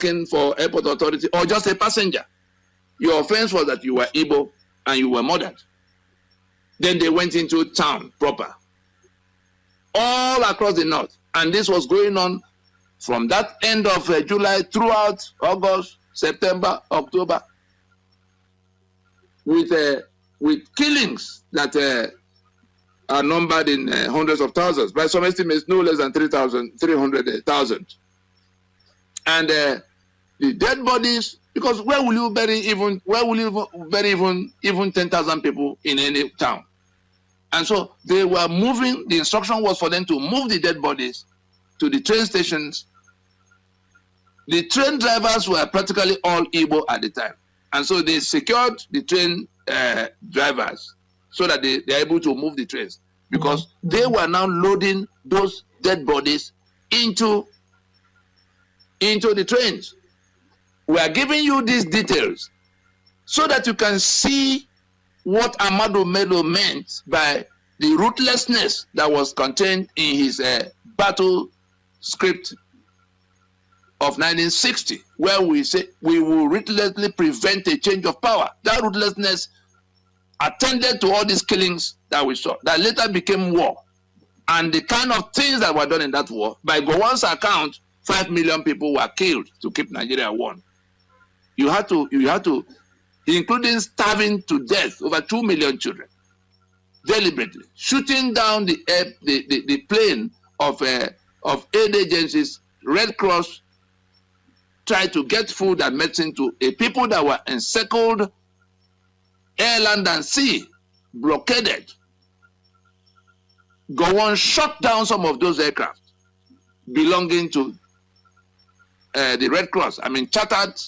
working for airport authority or just a passenger. Your offense was that you were Igbo and you were murdered. Then they went into town proper, all across the north. And this was going on from that end of July throughout August, September, October, with killings that are numbered in hundreds of thousands. By some estimates, no less than 300,000. And the dead bodies, because where will you bury even 10,000 people in any town? And so they were moving. The instruction was for them to move the dead bodies to the train stations. The train drivers were practically all Igbo at the time. And so they secured the train drivers so that they are able to move the trains, because they were now loading those dead bodies into the trains. We are giving you these details so that you can see what Amadu Bello meant by the ruthlessness that was contained in his battle script of 1960, where we say we will ruthlessly prevent a change of power. That ruthlessness attended to all these killings that we saw, that later became war. And the kind of things that were done in that war, by Gowon's account, 5 million people were killed to keep Nigeria warm. You had to, including starving to death over 2 million children, deliberately shooting down the plane of aid agencies. Red Cross tried to get food and medicine to a people that were encircled, air, land, and sea, blockaded. Gowon shot down some of those aircraft belonging to the Red Cross. I mean, chartered.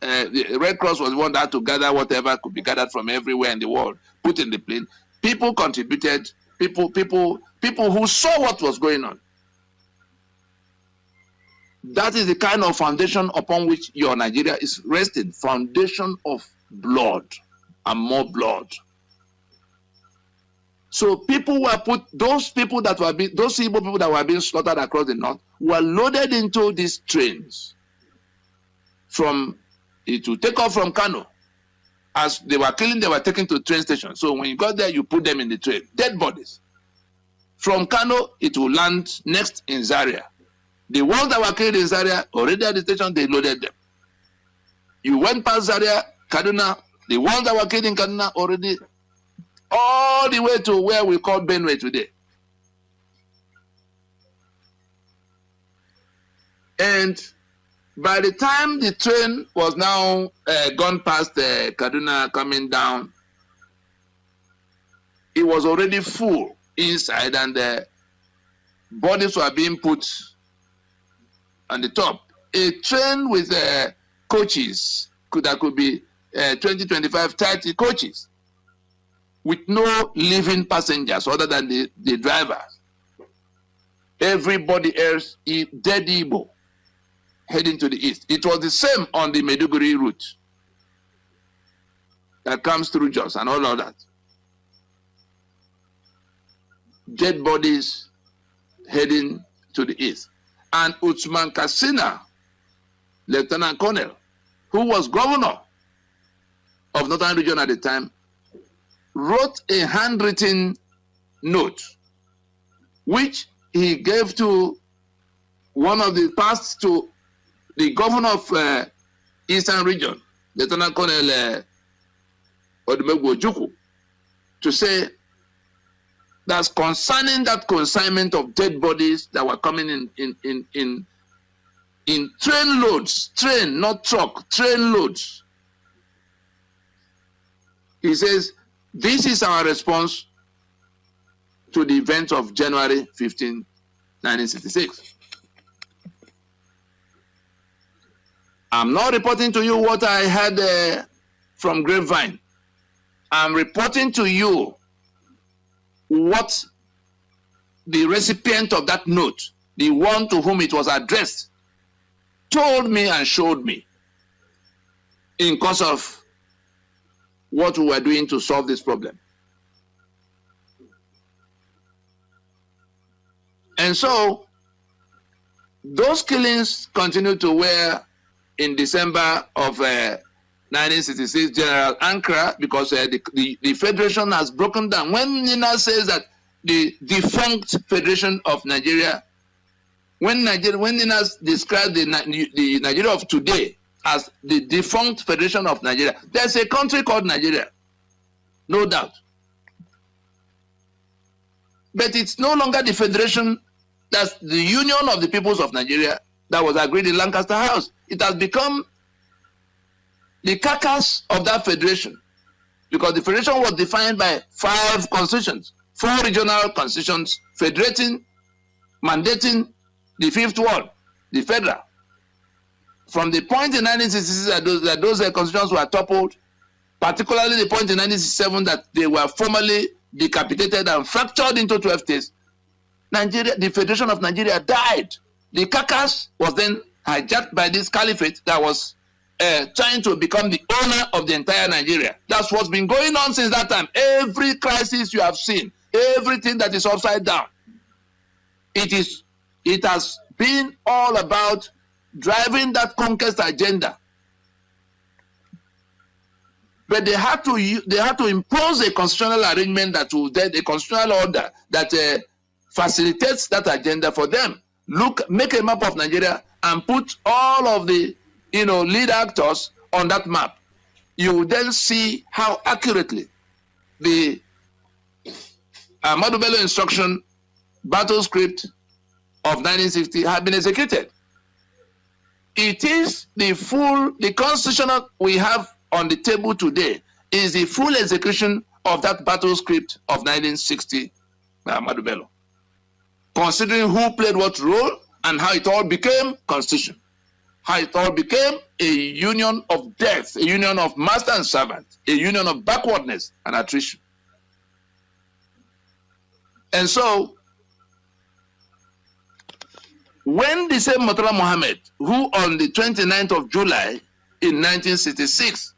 The Red Cross was the one that had to gather whatever could be gathered from everywhere in the world, put in the plane. People contributed. People who saw what was going on. That is the kind of foundation upon which your Nigeria is resting. Foundation of blood and more blood. So people were put, those Igbo people that were being slaughtered across the north were loaded into these trains. It will take off from Kano. As they were killing, they were taken to train station. So when you got there, you put them in the train. Dead bodies. From Kano, it will land next in Zaria. The ones that were killed in Zaria, already at the station, they loaded them. You went past Zaria, Kaduna, the ones that were killed in Kaduna already, all the way to where we call Benue today. And by the time the train was now gone past Kaduna coming down, it was already full inside, and the bodies were being put on the top. A train with coaches, that could be 20, 25, 30 coaches, with no living passengers other than the drivers. Everybody else is dead Igbo, heading to the east. It was the same on the Maiduguri route that comes through Jos and all of that. Dead bodies heading to the east. And Usman Katsina, Lieutenant Colonel, who was governor of Northern Region at the time, wrote a handwritten note, which he gave to one of the passed to the governor of Eastern Region, Lieutenant Colonel Odumegwu Ojukwu, to say that's concerning that consignment of dead bodies that were coming in train loads, train, not truck, train loads. He says, this is our response to the events of January 15, 1966. I'm not reporting to you what I had from Grapevine. I'm reporting to you what the recipient of that note, the one to whom it was addressed, told me and showed me in course of what we were doing to solve this problem. And so those killings continue to wear in December of 1966, General Ankara, because the federation has broken down. When Nina says that the defunct Federation of Nigeria, when Nina describes the Nigeria of today as the defunct Federation of Nigeria, there's a country called Nigeria, no doubt. But it's no longer the federation, that's the Union of the Peoples of Nigeria that was agreed in Lancaster House. It has become the carcass of that federation, because the federation was defined by 5 constitutions, 4 regional constitutions, federating, mandating the 5th one, the federal. From the point in 1966 that those constitutions were toppled, particularly the point in 1967 that they were formally decapitated and fractured into 12 states, Nigeria, the Federation of Nigeria died. The carcass was then hijacked by this Caliphate that was trying to become the owner of the entire Nigeria. That's what's been going on since that time. Every crisis you have seen, everything that is upside down, it has been all about driving that conquest agenda. But they had to impose a constitutional arrangement that will then a constitutional order that facilitates that agenda for them. Make a map of Nigeria and put all of the lead actors on that map. You will then see how accurately the Ahmadu Bello instruction battle script of 1960 had been executed. It is the constitutional we have on the table today is the full execution of that battle script of 1960 by Ahmadu Bello, considering who played what role and how it all became constitution, how it all became a union of death, a union of master and servant, a union of backwardness and attrition. And so, when the same Murtala Mohammed, who on the 29th of July in 1966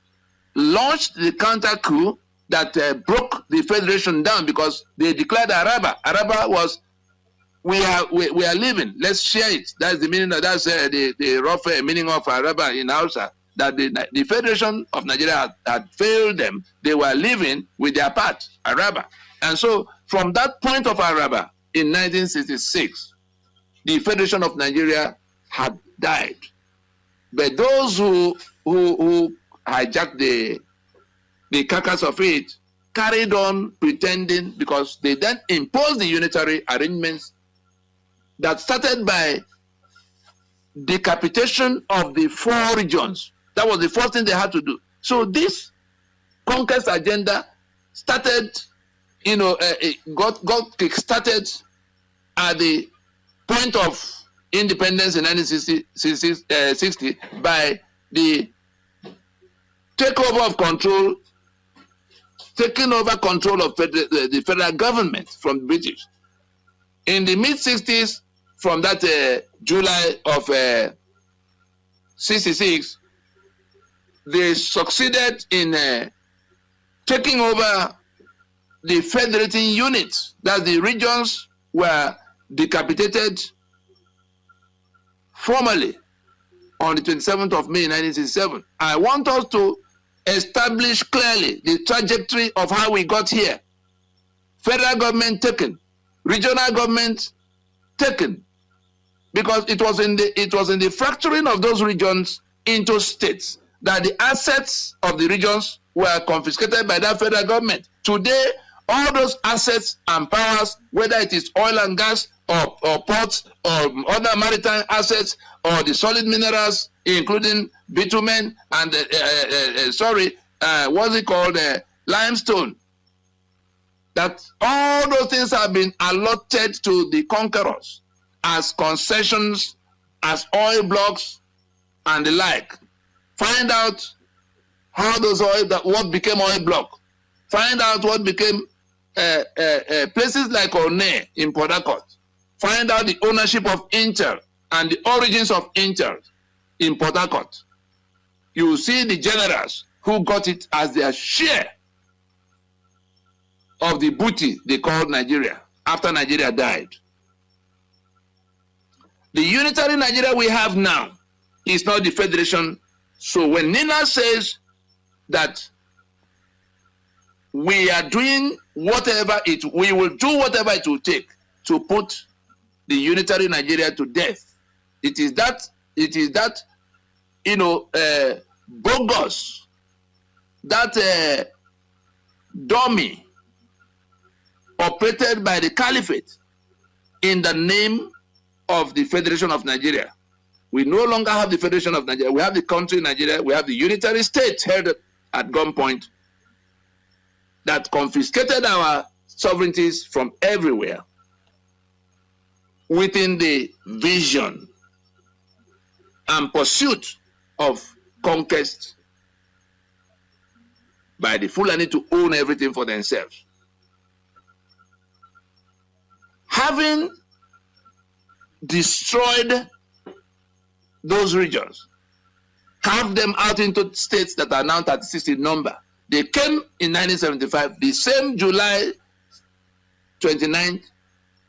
launched the counter coup that broke the federation down, because they declared Araba. Araba was, we are living, let's share it. That's the meaning of, that's the rough meaning of Araba in Hausa, that the Federation of Nigeria had failed them. They were living with their part, Araba. And so from that point of Araba in 1966, the Federation of Nigeria had died. But those who hijacked the carcass of it carried on pretending, because they then imposed the unitary arrangements that started by decapitation of the 4 regions. That was the first thing they had to do. So this conquest agenda started, got kick-started at the point of independence in 1960 by the taking over control of the federal government from the British. In the mid-60s, from that July of 66, they succeeded in taking over the federating units, that the regions were decapitated formally on the 27th of May 1967. I want us to establish clearly the trajectory of how we got here. Federal government taken, regional government taken, because it was in the fracturing of those regions into states that the assets of the regions were confiscated by that federal government. Today, all those assets and powers, whether it is oil and gas or ports or other maritime assets or the solid minerals, including bitumen and limestone, that all those things have been allotted to the conquerors as concessions, as oil blocks and the like. Find out how those what became oil block. Find out what became places like One in Port Harcourt. Find out the ownership of Intel and the origins of Intel in Port Harcourt. You see the generals who got it as their share of the booty they called Nigeria after Nigeria died. The unitary Nigeria we have now is not the federation. So when Nina says that we are doing whatever we will do whatever it will take to put the unitary Nigeria to death, it is that bogus, that dummy operated by the Caliphate in the name of the Federation of Nigeria. We no longer have the Federation of Nigeria. We have the country Nigeria. We have the unitary state held at gunpoint that confiscated our sovereignties from everywhere within the vision and pursuit of conquest by the Fulani to own everything for themselves. Having destroyed those regions, carved them out into states that are now 36 in number. They came in 1975, the same July 29th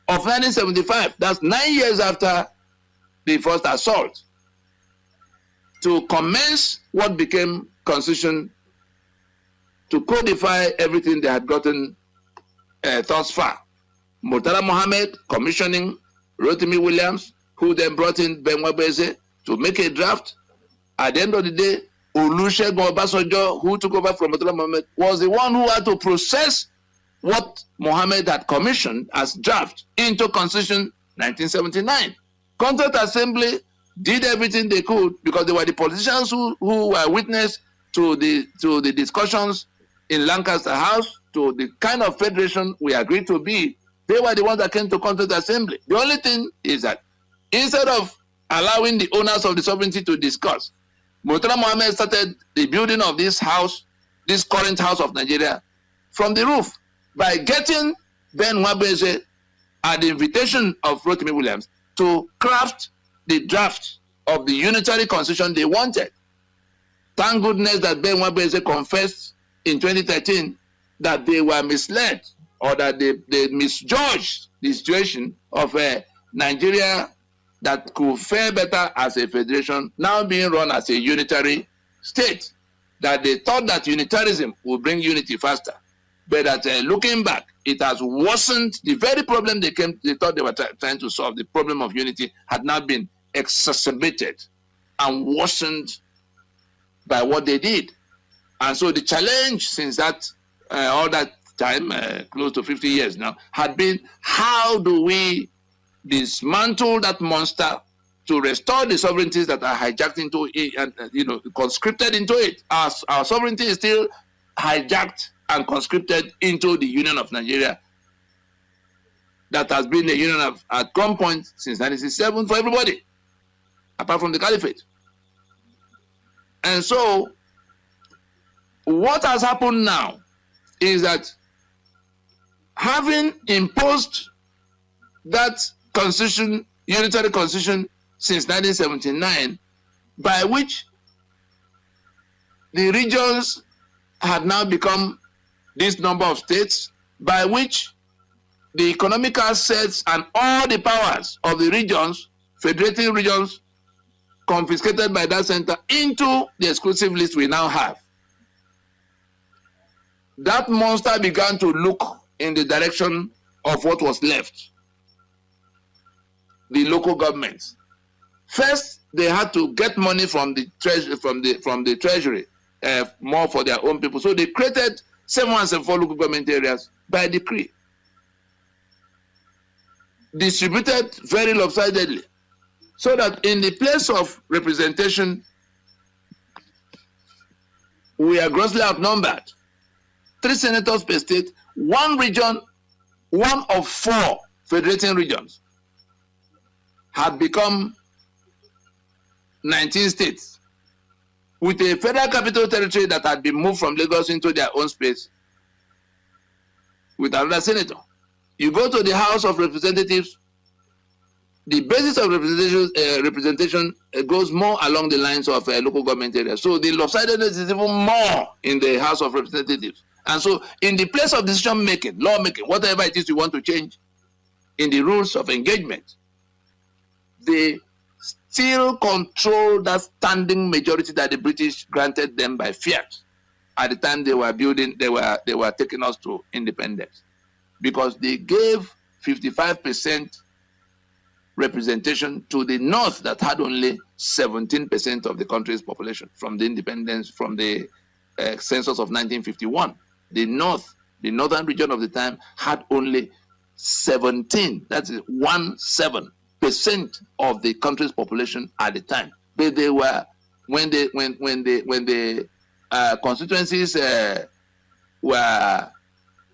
of 1975, that's 9 years after the first assault, to commence what became Constitution, to codify everything they had gotten thus far. Murtala Mohammed commissioning Rotimi Williams, who then brought in Benwa Beze to make a draft. At the end of the day, Olusegun Obasanjo, who took over from Murtala Mohammed, was the one who had to process what Mohammed had commissioned as draft into Constitution 1979. Constituent Assembly did everything they could because they were the politicians who were witness to the discussions in Lancaster House, to the kind of federation we agreed to be. They were the ones that came to Constituent Assembly. The only thing is that instead of allowing the owners of the sovereignty to discuss, Murtala Mohammed started the building of this house, this current house of Nigeria, from the roof by getting Ben Nwabeze at the invitation of Rotimi Williams to craft the draft of the unitary constitution they wanted. Thank goodness that Ben Nwabeze confessed in 2013 that they were misled, or that they misjudged the situation of Nigeria that could fare better as a federation, now being run as a unitary state. That they thought that unitarism would bring unity faster. But that looking back, it has worsened the very problem they thought they were trying to solve. The problem of unity had now been exacerbated and worsened by what they did. And so the challenge since that, all that time, close to 50 years now, had been, how do we dismantle that monster to restore the sovereignties that are hijacked into it and conscripted into it? Our sovereignty is still hijacked and conscripted into the Union of Nigeria that has been a union at gunpoint since 1967 for everybody, apart from the Caliphate. And so what has happened now is that, having imposed that constitution, unitary constitution since 1979, by which the regions had now become this number of states, by which the economic assets and all the powers of the regions, federating regions, confiscated by that center into the exclusive list we now have. That monster began to look in the direction of what was left, the local governments. First, they had to get money from the treasury, more for their own people. So they created 704 local government areas by decree, distributed very lopsidedly, so that in the place of representation, we are grossly outnumbered. 3 senators per state, 1 region, 1 of 4 federating regions had become 19 states, with a federal capital territory that had been moved from Lagos into their own space with another senator. You go to the House of Representatives, the basis of representation goes more along the lines of local government areas. So the lopsidedness is even more in the House of Representatives. And so in the place of decision making, law making, whatever it is you want to change in the rules of engagement, the still control that standing majority that the British granted them by fiat at the time they were building, they were taking us to independence, because they gave 55% representation to the North that had only 17% of the country's population from the independence, from the census of 1951. The North, the northern region of the time, had only 17, that's 17% of the country's population at the time. But they were, when the constituencies were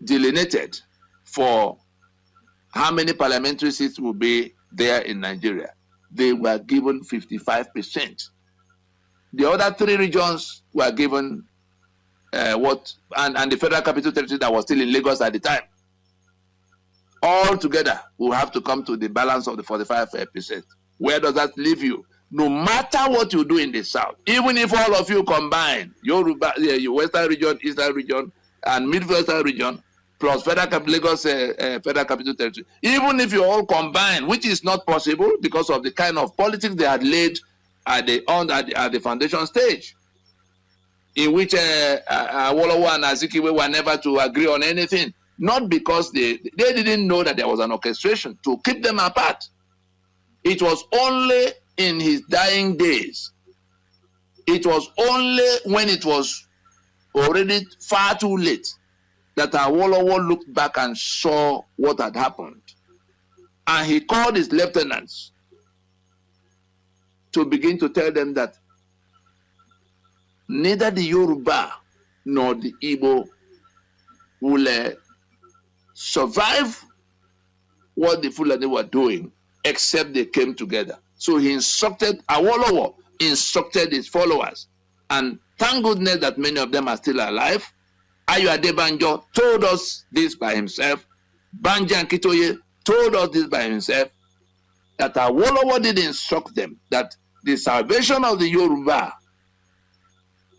delineated for how many parliamentary seats will be there in Nigeria, they were given 55%. The other three regions were given and the Federal Capital Territory that was still in Lagos at the time. All together, we'll have to come to the balance of the 45%. Where does that leave you? No matter what you do in the South, even if all of you combine, Yoruba, your Western region, Eastern region, and Midwestern region, plus Lagos Federal Capital Territory, even if you all combine, which is not possible because of the kind of politics they had laid at the foundation stage, in which Awolowo and Azikiwe were never to agree on anything, not because they didn't know that there was an orchestration to keep them apart. It was only in his dying days, it was only when it was already far too late, that Awolowo looked back and saw what had happened. And he called his lieutenants to begin to tell them that neither the Yoruba nor the Igbo will survive what the Fulani were doing except they came together. So he instructed, Awolowo instructed his followers, and thank goodness that many of them are still alive. Ayo Adebanjo told us this by himself. Banji Akintoye told us this by himself, that Awolowo did instruct them that the salvation of the Yoruba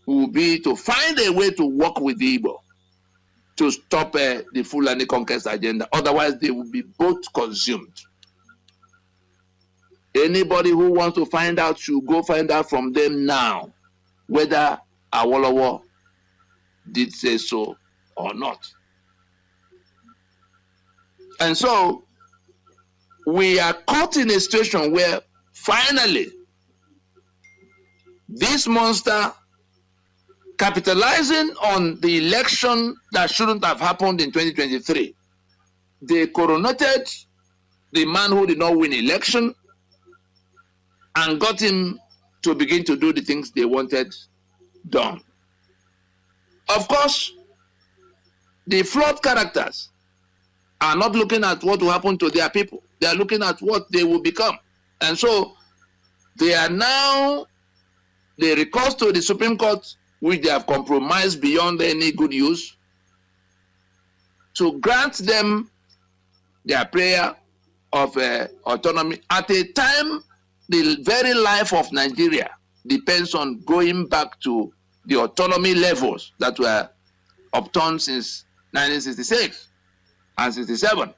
will be to find a way to work with the Igbo to stop the Fulani conquest agenda. Otherwise, they will be both consumed. Anybody who wants to find out should go find out from them now whether Awolowo did say so or not. And so we are caught in a situation where finally this monster, capitalizing on the election that shouldn't have happened in 2023, they coronated the man who did not win election and got him to begin to do the things they wanted done. Of course, the flawed characters are not looking at what will happen to their people. They are looking at what they will become. And so they are now, they recourse to the Supreme Court, which they have compromised beyond any good use, to grant them their prayer of autonomy at a time the very life of Nigeria depends on going back to the autonomy levels that were obtained since 1966 and 67.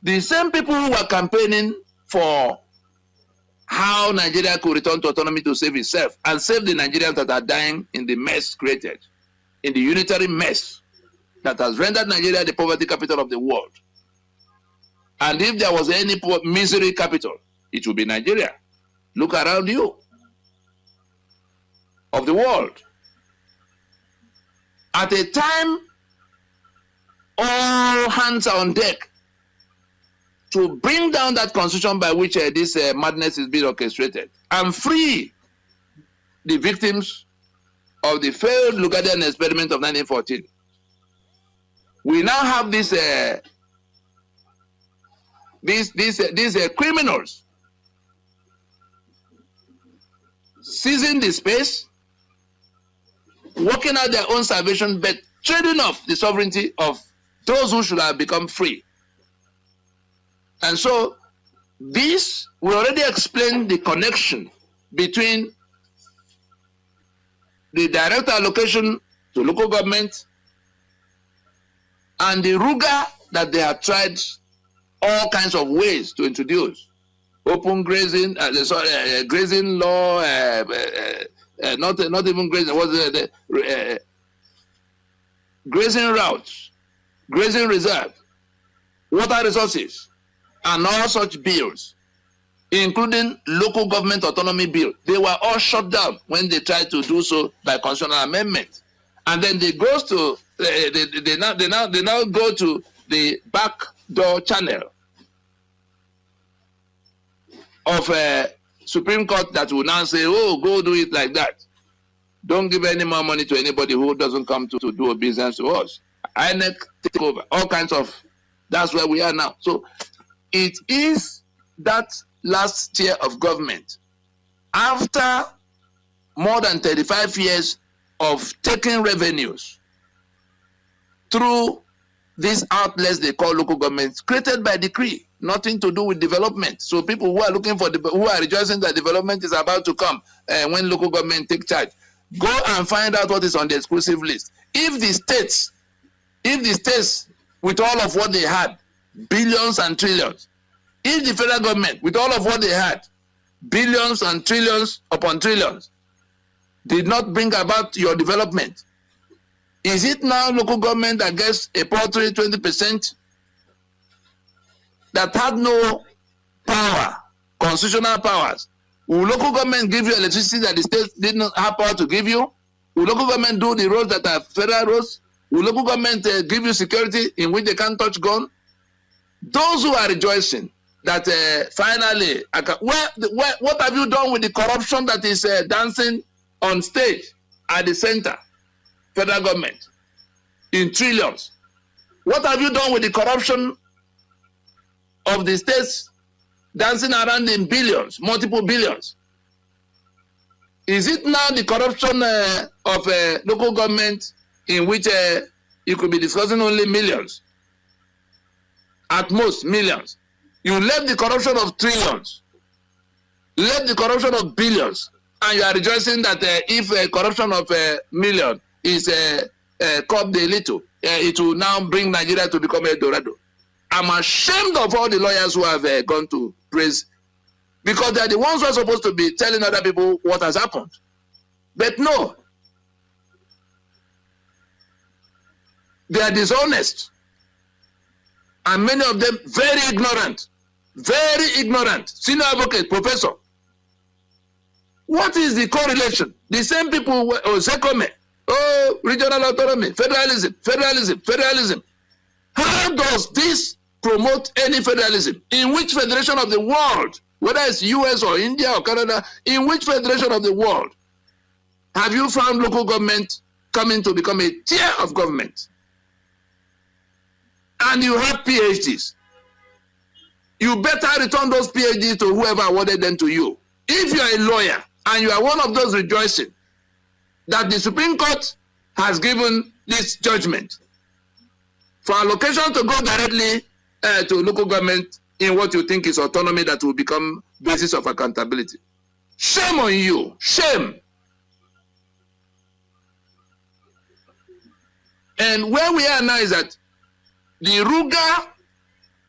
The same people who were campaigning for how Nigeria could return to autonomy to save itself and save the Nigerians that are dying in the mess created, in the unitary mess that has rendered Nigeria the poverty capital of the world. And if there was any misery capital, it would be Nigeria. Look around you, of the world. At a time, all hands are on deck to bring down that constitution by which this madness is being orchestrated and free the victims of the failed Lugadian experiment of 1914. We now have these criminals seizing the space, working out their own salvation, but trading off the sovereignty of those who should have become free. And so this, we already explained the connection between the direct allocation to local government and the ruga that they have tried all kinds of ways to introduce, open grazing, grazing law, not even grazing, was the grazing routes, grazing reserve, water resources, and all such bills, including local government autonomy bill. They were all shut down when they tried to do so by constitutional amendment. And then they goes to they now go to the back door channel of Supreme Court that will now say, oh, go do it like that. Don't give any more money to anybody who doesn't come to do a business to us. INEC take over, all kinds of, that's where we are now. So it is that last tier of government, after more than 35 years of taking revenues through these outlets they call local governments, created by decree, nothing to do with development. So people who are looking for, who are rejoicing that development is about to come when local government take charge, go and find out what is on the exclusive list. If the states with all of what they had, billions and trillions, if the federal government with all of what they had, billions and trillions upon trillions, did not bring about your development, is it now local government that gets a paltry 20% that had no power, constitutional powers? Will local government give you electricity that the state did not have power to give you? Will local government do the roads that are federal roads? Will local government give you security in which they can't touch gun? Those who are rejoicing that finally, what have you done with the corruption that is dancing on stage at the center, federal government, in trillions? What have you done with the corruption of the states dancing around in billions, multiple billions? Is it now the corruption of local government in which you could be discussing only millions, at most millions? You left the corruption of trillions, left the corruption of billions, and you are rejoicing that if corruption of a million is curbed a little, it will now bring Nigeria to become a Dorado. I'm ashamed of all the lawyers who have gone to praise, because they are the ones who are supposed to be telling other people what has happened. But no, they are dishonest, and many of them very ignorant, senior advocate, professor. What is the correlation? The same people, Zekome, regional autonomy, federalism. How does this promote any federalism? In which federation of the world, whether it's US or India or Canada, in which federation of the world have you found local government coming to become a tier of government? And you have PhDs. You better return those PhDs to whoever awarded them to you. If you are a lawyer and you are one of those rejoicing that the Supreme Court has given this judgment for allocation to go directly to local government in what you think is autonomy that will become basis of accountability, shame on you, shame. And where we are now is that the Ruga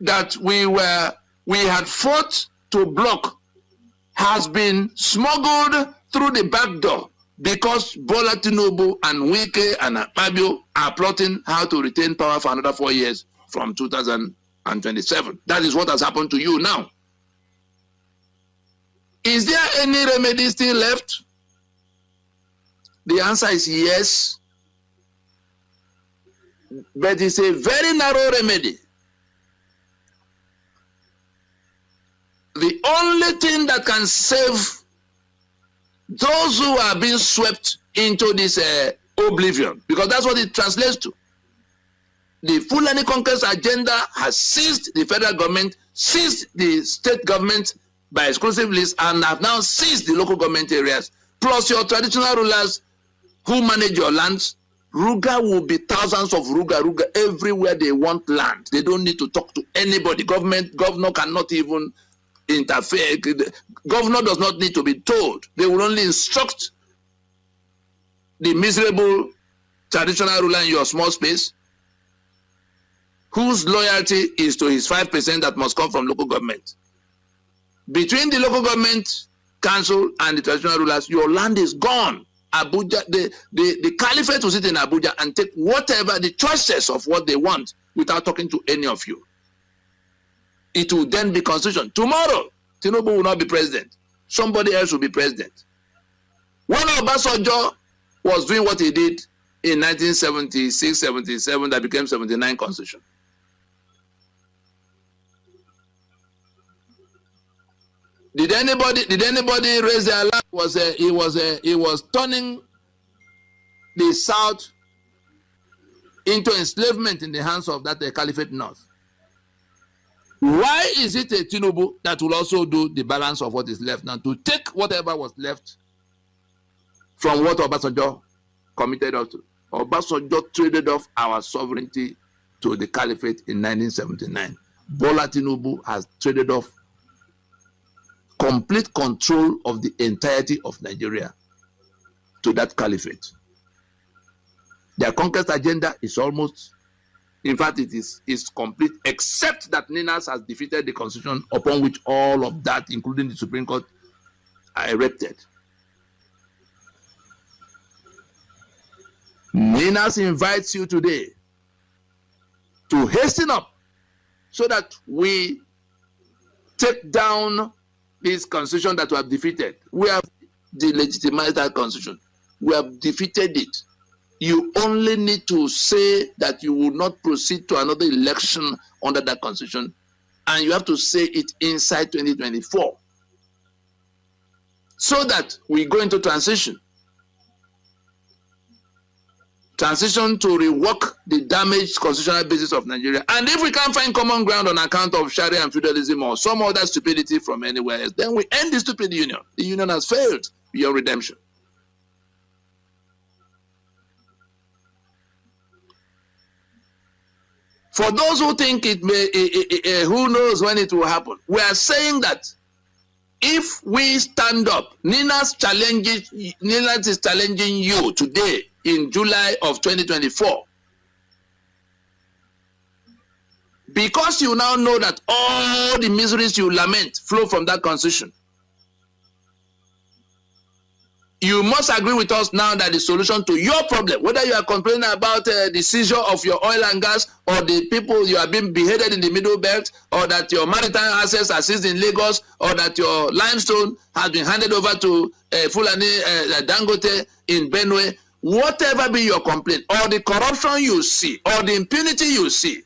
that we had fought to block has been smuggled through the back door because Bola Tinubu and Wike and Akpabio are plotting how to retain power for another 4 years from 2027. That is what has happened to you now. Is there any remedy still left? The answer is yes. But it's a very narrow remedy. The only thing that can save those who are being swept into this oblivion, because that's what it translates to. The Fulani Conquest agenda has seized the federal government, seized the state government by exclusive list, and have now seized the local government areas, plus your traditional rulers who manage your lands. Ruga will be thousands of Ruga everywhere they want land. They don't need to talk to anybody. Governor cannot even interfere. Governor does not need to be told. They will only instruct the miserable traditional ruler in your small space, whose loyalty is to his 5% that must come from local government. between the local government council and the traditional rulers, your land is gone. Abuja, the Caliphate will sit in Abuja and take whatever the choices of what they want without talking to any of you. It will then be constitution. Tomorrow, Tinubu will not be president. Somebody else will be president. When Obasanjo was doing what he did in 1976, 77, that became 79 constitution. Did anybody raise their alarm? He was turning the South into enslavement in the hands of that Caliphate North. Why is it a Tinubu that will also do the balance of what is left now, to take whatever was left from what Obasanjo committed us to? Obasanjo traded off our sovereignty to the Caliphate in 1979. Bola Tinubu has traded off complete control of the entirety of Nigeria to that Caliphate. Their conquest agenda is almost, in fact, it is complete, except that Ninas has defeated the constitution upon which all of that, including the Supreme Court, are erected. Ninas invites you today to hasten up so that we take down this constitution that we have defeated. We have delegitimized that constitution. We have defeated it. You only need to say that you will not proceed to another election under that constitution, and you have to say it inside 2024 so that we go into transition to rework the damaged constitutional basis of Nigeria. And if we can't find common ground on account of Sharia and feudalism or some other stupidity from anywhere else, then we end the stupid union. The union has failed beyond redemption. For those who think it may, who knows when it will happen, we are saying that if we stand up, Ninas is challenging you today in July of 2024. Because you now know that all the miseries you lament flow from that constitution. You must agree with us now that the solution to your problem, whether you are complaining about the seizure of your oil and gas, or the people you are being beheaded in the Middle Belt, or that your maritime assets are seized in Lagos, or that your limestone has been handed over to Fulani Dangote in Benue, whatever be your complaint, or the corruption you see, or the impunity you see,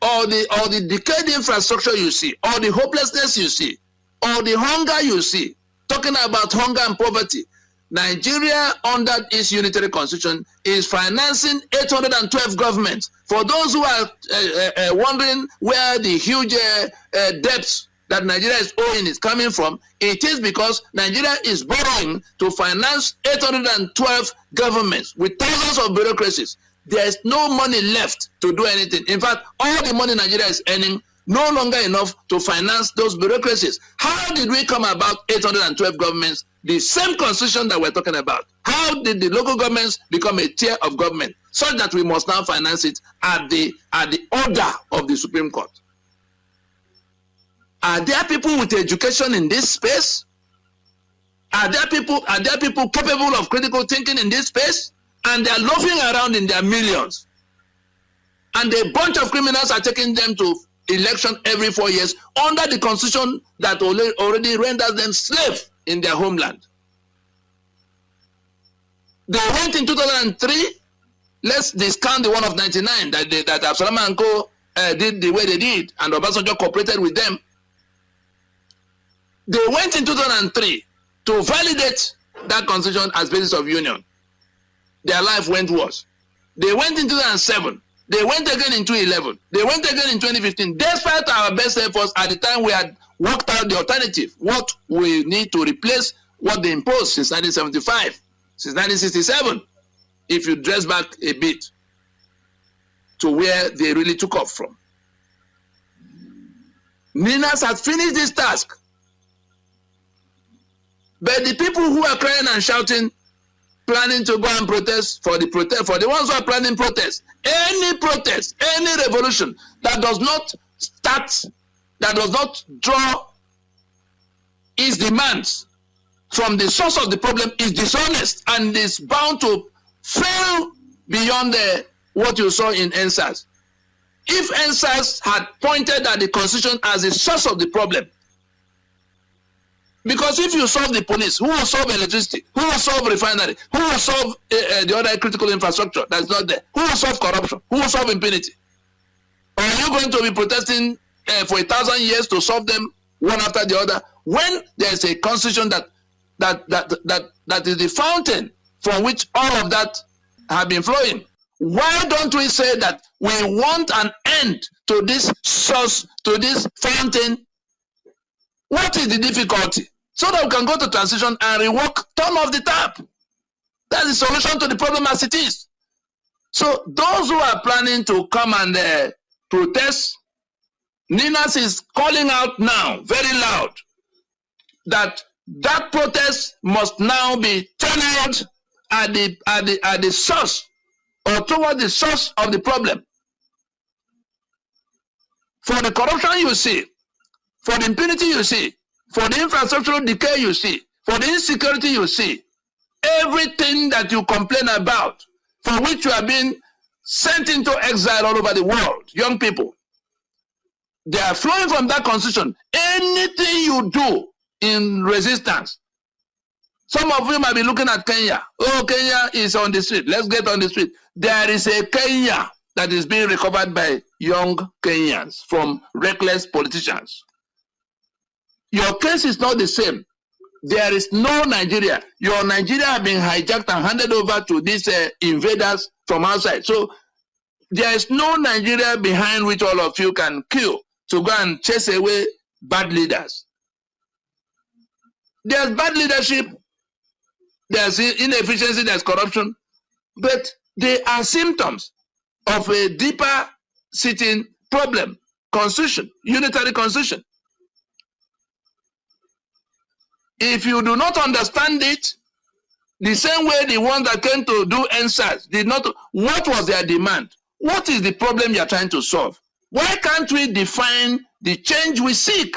or the decayed infrastructure you see, or the hopelessness you see, or the hunger you see, talking about hunger and poverty, Nigeria under its unitary constitution is financing 812 governments. For those who are wondering where the huge debts that Nigeria is owing is coming from, it is because Nigeria is borrowing to finance 812 governments with thousands of bureaucracies. There is no money left to do anything. In fact, all the money Nigeria is earning no longer enough to finance those bureaucracies. How did we come about 812 governments, the same constitution that we're talking about? How did the local governments become a tier of government such that we must now finance it at the order of the Supreme Court? Are there people with education in this space? Are there people capable of critical thinking in this space? And they're loafing around in their millions. And a bunch of criminals are taking them to election every 4 years under the constitution that already renders them slaves in their homeland. They went in 2003. Let's discount the one of 99 that Absalom and Co. Did the way they did, and Obasanjo cooperated with them. They went in 2003 to validate that constitution as basis of union. Their life went worse. They went in 2007. They went again in 2011. They went again in 2015. Despite our best efforts at the time, we had worked out the alternative. What we need to replace what they imposed since 1975, since 1967, if you dress back a bit to where they really took off from. Ninas has finished this task. But the people who are crying and shouting, planning to go and protest, for the ones who are planning protest, any revolution that does not start that does not draw its demands from the source of the problem is dishonest and is bound to fail beyond what you saw in NSAS. If NSAS had pointed at the Constitution as the source of the problem, because if you solve the police, who will solve electricity? Who will solve refinery? Who will solve the other critical infrastructure that's not there? Who will solve corruption? Who will solve impunity? Or are you going to be protesting for 1,000 years to solve them one after the other when there's a constitution that is the fountain from which all of that have been flowing? Why don't we say that we want an end to this source, to this fountain? What is the difficulty? So that we can go to transition and rework, turn off the tap. That's the solution to the problem as it is. So those who are planning to come and protest, Ninas is calling out now very loud that protest must now be channeled at the source, or toward the source of the problem. For the corruption you see, for the impunity you see, for the infrastructural decay you see, for the insecurity you see, everything that you complain about, for which you have been sent into exile all over the world, young people, they are flowing from that constitution. Anything you do in resistance, some of you might be looking at Kenya. Oh, Kenya is on the street. Let's get on the street. There is a Kenya that is being recovered by young Kenyans from reckless politicians. Your case is not the same. There is no Nigeria. Your Nigeria has been hijacked and handed over to these invaders from outside. So there is no Nigeria behind which all of you can kill to go and chase away bad leaders. There's bad leadership, there's inefficiency, there's corruption, but they are symptoms of a deeper sitting problem. Constitution, unitary constitution. If you do not understand it, the same way the ones that came to do NSAS did not, what was their demand? What is the problem you are trying to solve? Why can't we define the change we seek?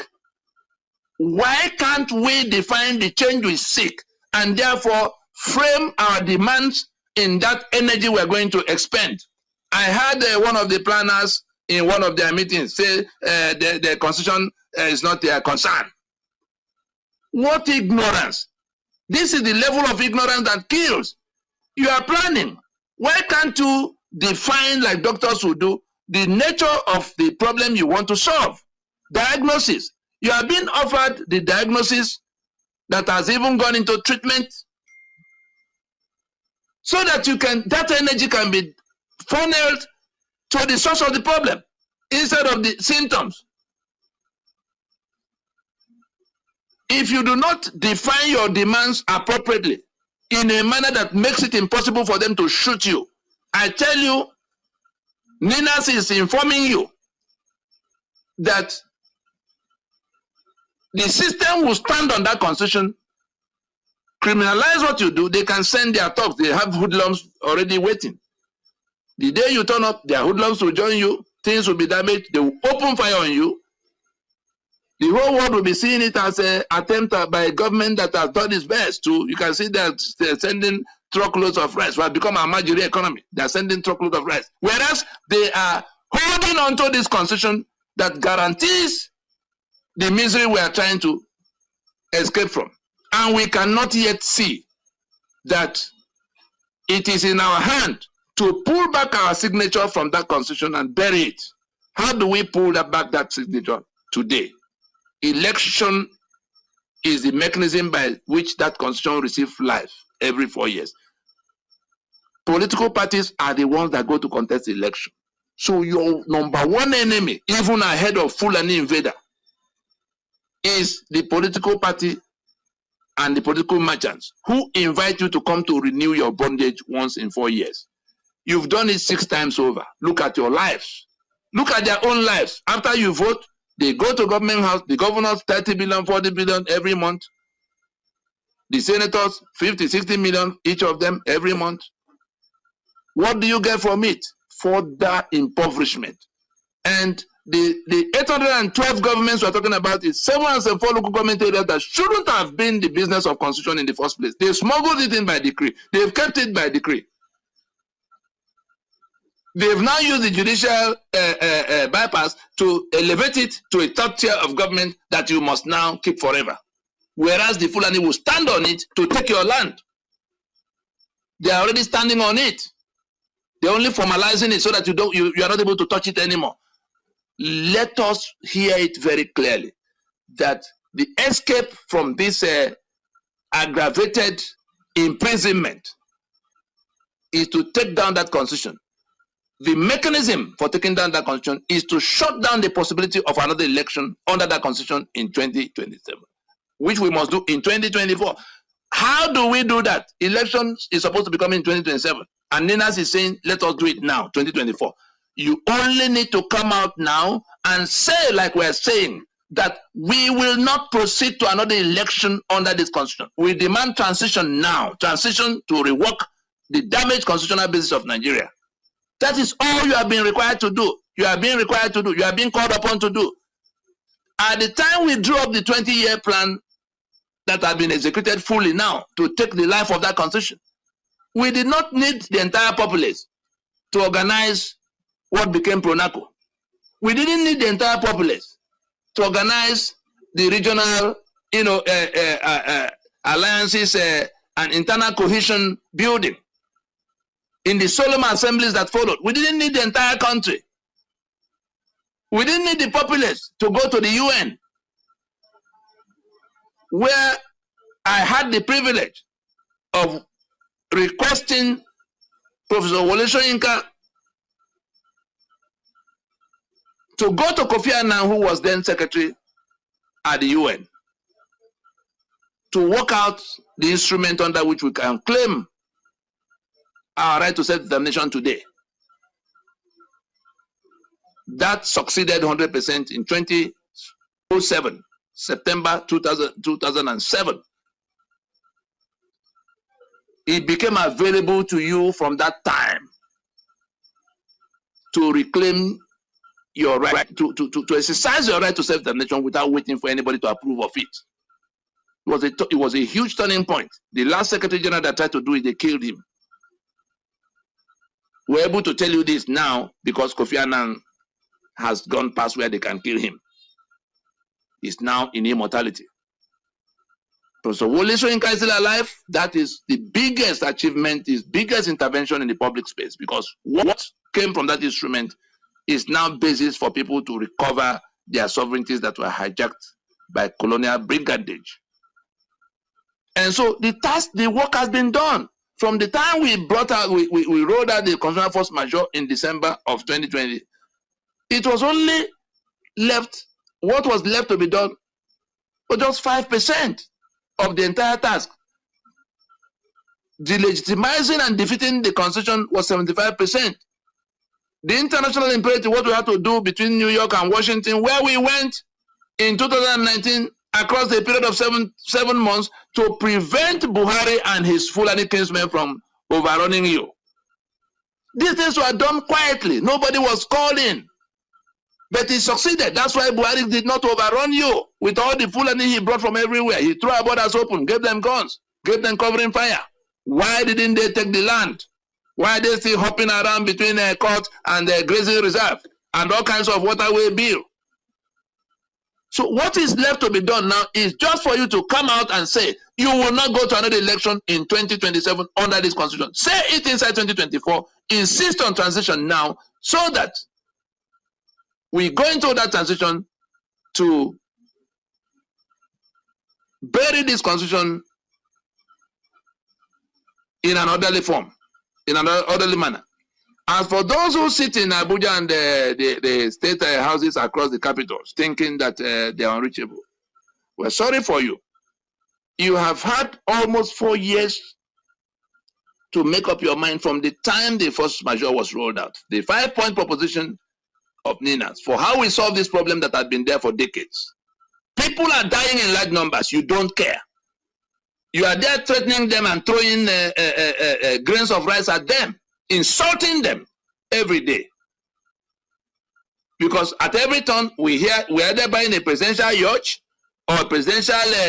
Why can't we define the change we seek and therefore frame our demands in that energy we're going to expend? I heard one of the planners in one of their meetings say the constitution is not their concern. What ignorance! This is the level of ignorance that kills. You are planning. Why can't you define, like doctors would do, the nature of the problem you want to solve? Diagnosis. You are being offered the diagnosis that has even gone into treatment, so that that energy can be funneled to the source of the problem instead of the symptoms. If you do not define your demands appropriately in a manner that makes it impossible for them to shoot you, I tell you, Ninas is informing you that the system will stand on that constitution, criminalize what you do. They can send their talks. They have hoodlums already waiting. The day you turn up, their hoodlums will join you. Things will be damaged. They will open fire on you. The whole world will be seeing it as an attempt by a government that has done its best to. You can see that they're sending truckloads of rice. We have become a majority economy. They're sending truckloads of rice. Whereas they are holding on to this constitution that guarantees the misery we are trying to escape from. And we cannot yet see that it is in our hand to pull back our signature from that constitution and bury it. How do we pull back that signature today? Election is the mechanism by which that constitution receives life every 4 years. Political parties are the ones that go to contest the election. So your number one enemy, even ahead of Fulani invader, is the political party and the political merchants who invite you to come to renew your bondage once in 4 years. You've done it 6 times over. Look at your lives. Look at their own lives. After you vote, they go to government house, the governors 30 billion, 40 billion every month. The senators 50, 60 million, each of them every month. What do you get from it? Further impoverishment. And the 812 governments we're talking about is 704 local government areas that shouldn't have been the business of constitution in the first place. They smuggled it in by decree. They've kept it by decree. They've now used the judicial bypass to elevate it to a top tier of government that you must now keep forever. Whereas the Fulani will stand on it to take your land. They are already standing on it. They're only formalizing it so that you are not able to touch it anymore. Let us hear it very clearly that the escape from this aggravated imprisonment is to take down that constitution. The mechanism for taking down that constitution is to shut down the possibility of another election under that constitution in 2027, which we must do in 2024. How do we do that? Elections is supposed to be coming in 2027. And Ninas is saying, let us do it now, 2024. You only need to come out now and say, like we're saying, that we will not proceed to another election under this constitution. We demand transition now, transition to rework the damaged constitutional basis of Nigeria. That is all you are being required to do. You are being required to do. You are being called upon to do. At the time we drew up the 20-year plan that had been executed fully now to take the life of that constitution, we did not need the entire populace to organize what became PRONACO. We didn't need the entire populace to organize the regional, alliances and internal cohesion building in the solemn assemblies that followed. We didn't need the entire country. We didn't need the populace to go to the UN, where I had the privilege of requesting Professor Wole Soyinka to go to Kofi Annan, who was then secretary at the UN, to work out the instrument under which we can claim our right to self-determination today. That succeeded 100% in 2007, September 2007. It became available to you from that time to reclaim your right, to exercise your right to self-determination without waiting for anybody to approve of it. It was a huge turning point. The last Secretary General that tried to do it, they killed him. We're able to tell you this now because Kofi Annan has gone past where they can kill him. He's now in immortality. Professor Wole Soyinka is still alive. That is the biggest achievement, his biggest intervention in the public space, because what came from that instrument is now basis for people to recover their sovereignties that were hijacked by colonial brigandage. And so the work has been done. From the time we rolled out the constitutional force majeure in December of 2020, it was only left, what was left to be done was just 5% of the entire task. Delegitimizing and defeating the constitution was 75%. The international imperative, what we had to do between New York and Washington, where we went in 2019 across the period of seven months to prevent Buhari and his Fulani kinsmen from overrunning you. These things were done quietly. Nobody was called in. But he succeeded. That's why Buhari did not overrun you with all the Fulani he brought from everywhere. He threw our borders open, gave them guns, gave them covering fire. Why didn't they take the land? Why are they still hopping around between court and the grazing reserve and all kinds of waterway bill? So what is left to be done now is just for you to come out and say, you will not go to another election in 2027 under this constitution. Say it inside 2024. Insist on transition now so that we go into that transition to bury this constitution in an orderly form, in an orderly manner. As for those who sit in Abuja and the state houses across the capitals, thinking that they are unreachable, we're sorry for you. You have had almost 4 years to make up your mind from the time the force majeure was rolled out. The 5-point proposition of Ninas for how we solve this problem that had been there for decades. People are dying in large numbers. You don't care. You are there threatening them and throwing grains of rice at them, insulting them every day. Because at every turn, we hear we're either buying a presidential yacht or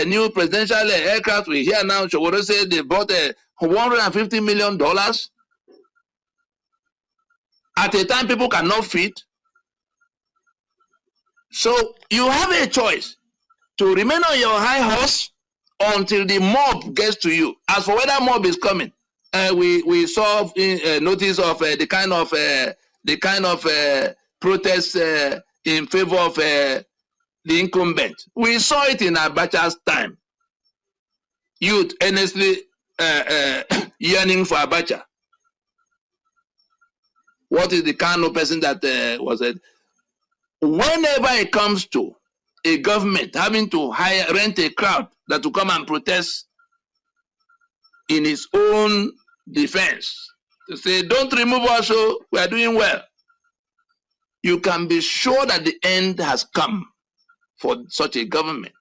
new presidential aircraft. We hear now, Showoro say they bought $150 million at a time people cannot feed. So you have a choice to remain on your high horse until the mob gets to you. As for whether mob is coming, we saw notice of the kind of protest in favor of the incumbent. We saw it in Abacha's time. Youth earnestly yearning for Abacha. What is the kind of person that was it? Whenever it comes to a government having to rent a crowd that will come and protest in its own defense, to say, don't remove us, so we are doing well, you can be sure that the end has come for such a government.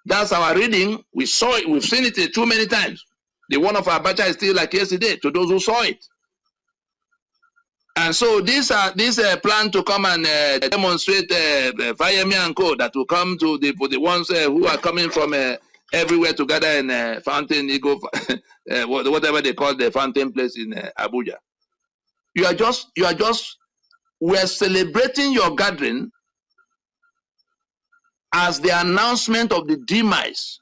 That's our reading. We saw it. We've seen it too many times. The one of Abacha is still like yesterday to those who saw it. And so this plan to come and demonstrate Fayemi and Co. that will come to the ones who are coming from everywhere together in Fountain Eagle, whatever they call the fountain place in Abuja. We're celebrating your gathering as the announcement of the demise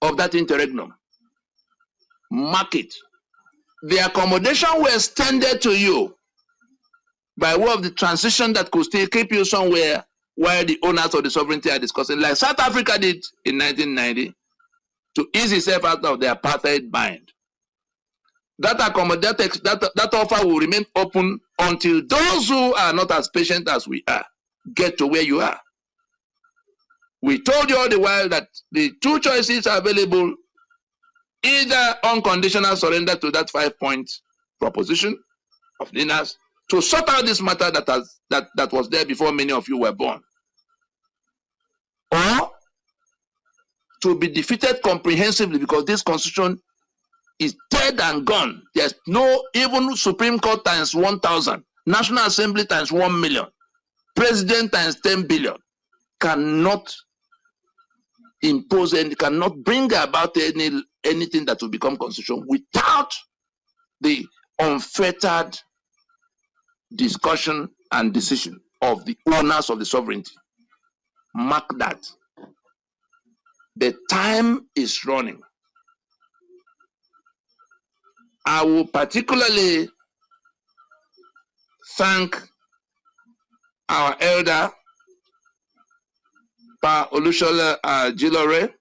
of that interregnum. Mark it. The accommodation was extended to you by way of the transition that could still keep you somewhere while the owners of the sovereignty are discussing, like South Africa did in 1990, to ease itself out of the apartheid bind. That offer will remain open until those who are not as patient as we are get to where you are. We told you all the while that the two choices are available: either unconditional surrender to that 5-point proposition of Ninas to sort out this matter that was there before many of you were born, or to be defeated comprehensively, because this constitution is dead and gone. There's no, even Supreme Court times 1,000, National Assembly times 1 million, President times 10 billion cannot impose and cannot bring about anything that will become constitution without the unfettered discussion and decision of the owners of the sovereignty. Mark that. The time is running. I will particularly thank our elder, Pa Olushola Ajolore,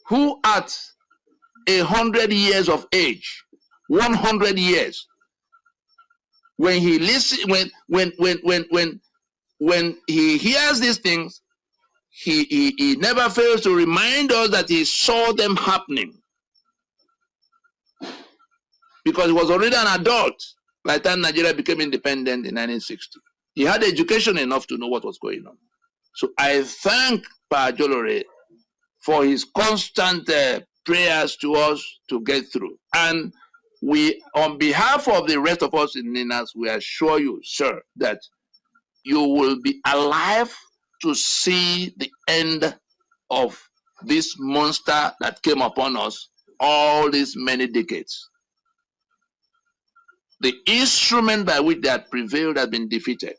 who at 100 years of age, 100 years, when he listen, when he hears these things, he never fails to remind us that he saw them happening, because he was already an adult by the time Nigeria became independent in 1960. He had education enough to know what was going on. So I thank Pa Jolore for his constant prayers to us to get through. And we, on behalf of the rest of us in Ninas, we assure you, sir, that you will be alive to see the end of this monster that came upon us all these many decades. The instrument by which they had prevailed has been defeated.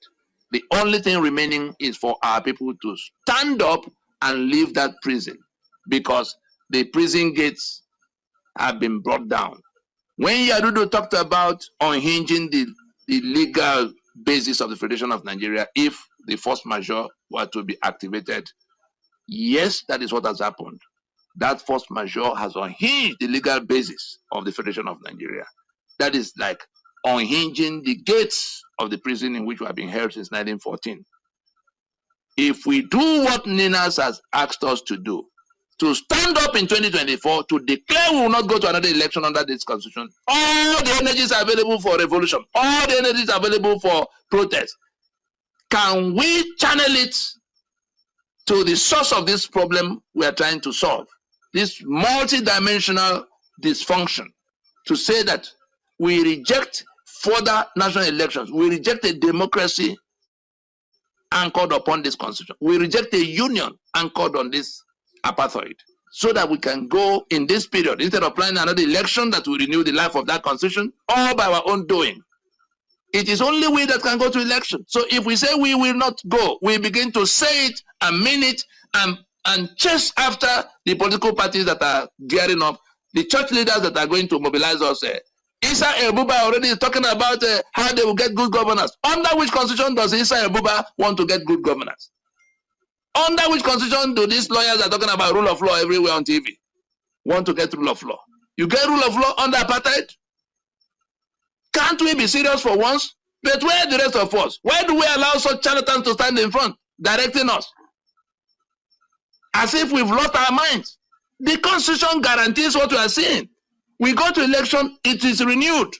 The only thing remaining is for our people to stand up and leave that prison, because the prison gates have been brought down. When Yadudu talked about unhinging the legal basis of the Federation of Nigeria if the force majeure were to be activated, yes, that is what has happened. That force majeure has unhinged the legal basis of the Federation of Nigeria. That is like unhinging the gates of the prison in which we have been held since 1914. If we do what Ninas has asked us to do, to stand up in 2024 to declare we will not go to another election under this constitution, all the energies are available for revolution, all the energies are available for protest. Can we channel it to the source of this problem we are trying to solve, this multidimensional dysfunction, to say that we reject further national elections. We reject a democracy anchored upon this constitution. We reject a union anchored on this apartheid, so that we can go in this period, instead of planning another election that will renew the life of that constitution, all by our own doing. It is only we that can go to election. So if we say we will not go, we begin to say it and mean it and chase after the political parties that are gearing up, the church leaders that are going to mobilize us. Issa Ebuba already is talking about how they will get good governance. Under which constitution does Issa Ebuba want to get good governance? Under which constitution do these lawyers are talking about rule of law everywhere on TV want to get rule of law? You get rule of law under apartheid? Can't we be serious for once? But where are the rest of us? Why do we allow such charlatans to stand in front, directing us? As if we've lost our minds. The Constitution guarantees what we are seeing. We go to election, it is renewed.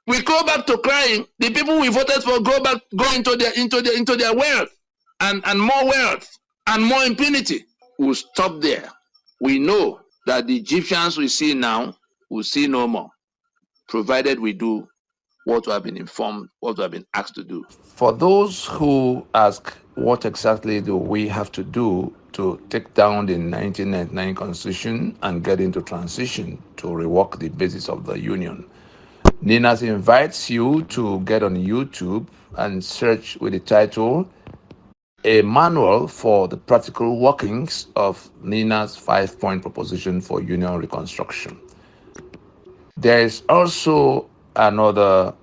We go back to crying. The people we voted for go into their wealth and more wealth and more impunity. We'll stop there. We know that the Egyptians we see now will see no more, provided we do what we have been informed, what we have been asked to do. For those who ask, what exactly do we have to do to take down the 1999 Constitution and get into transition to rework the basis of the Union? Ninas invites you to get on YouTube and search with the title, A Manual for the Practical Workings of Nina's 5-point Proposition for Union Reconstruction. There is also another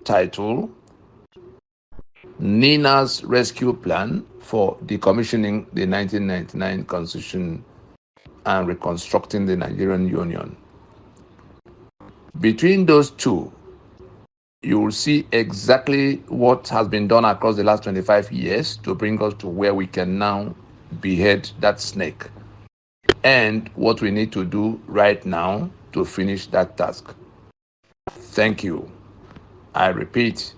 title, Nina's Rescue Plan for Decommissioning the 1999 Constitution and Reconstructing the Nigerian Union. Between those two, you will see exactly what has been done across the last 25 years to bring us to where we can now behead that snake, and what we need to do right now to finish that task. Thank you. I repeat,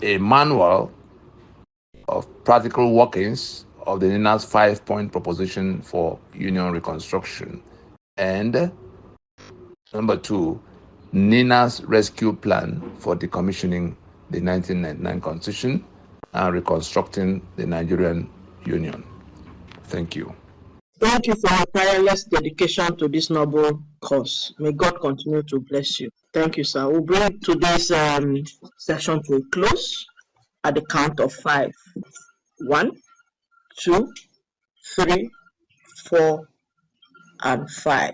a manual of practical workings of the Nina's 5-point proposition for union reconstruction. And number 2, Nina's rescue plan for decommissioning the 1999 Constitution and reconstructing the Nigerian Union. Thank you. Thank you for your tireless dedication to this noble cause. May God continue to bless you. Thank you, sir. We'll bring today's session to a close at the count of 5. 1, 2, 3, 4, and 5.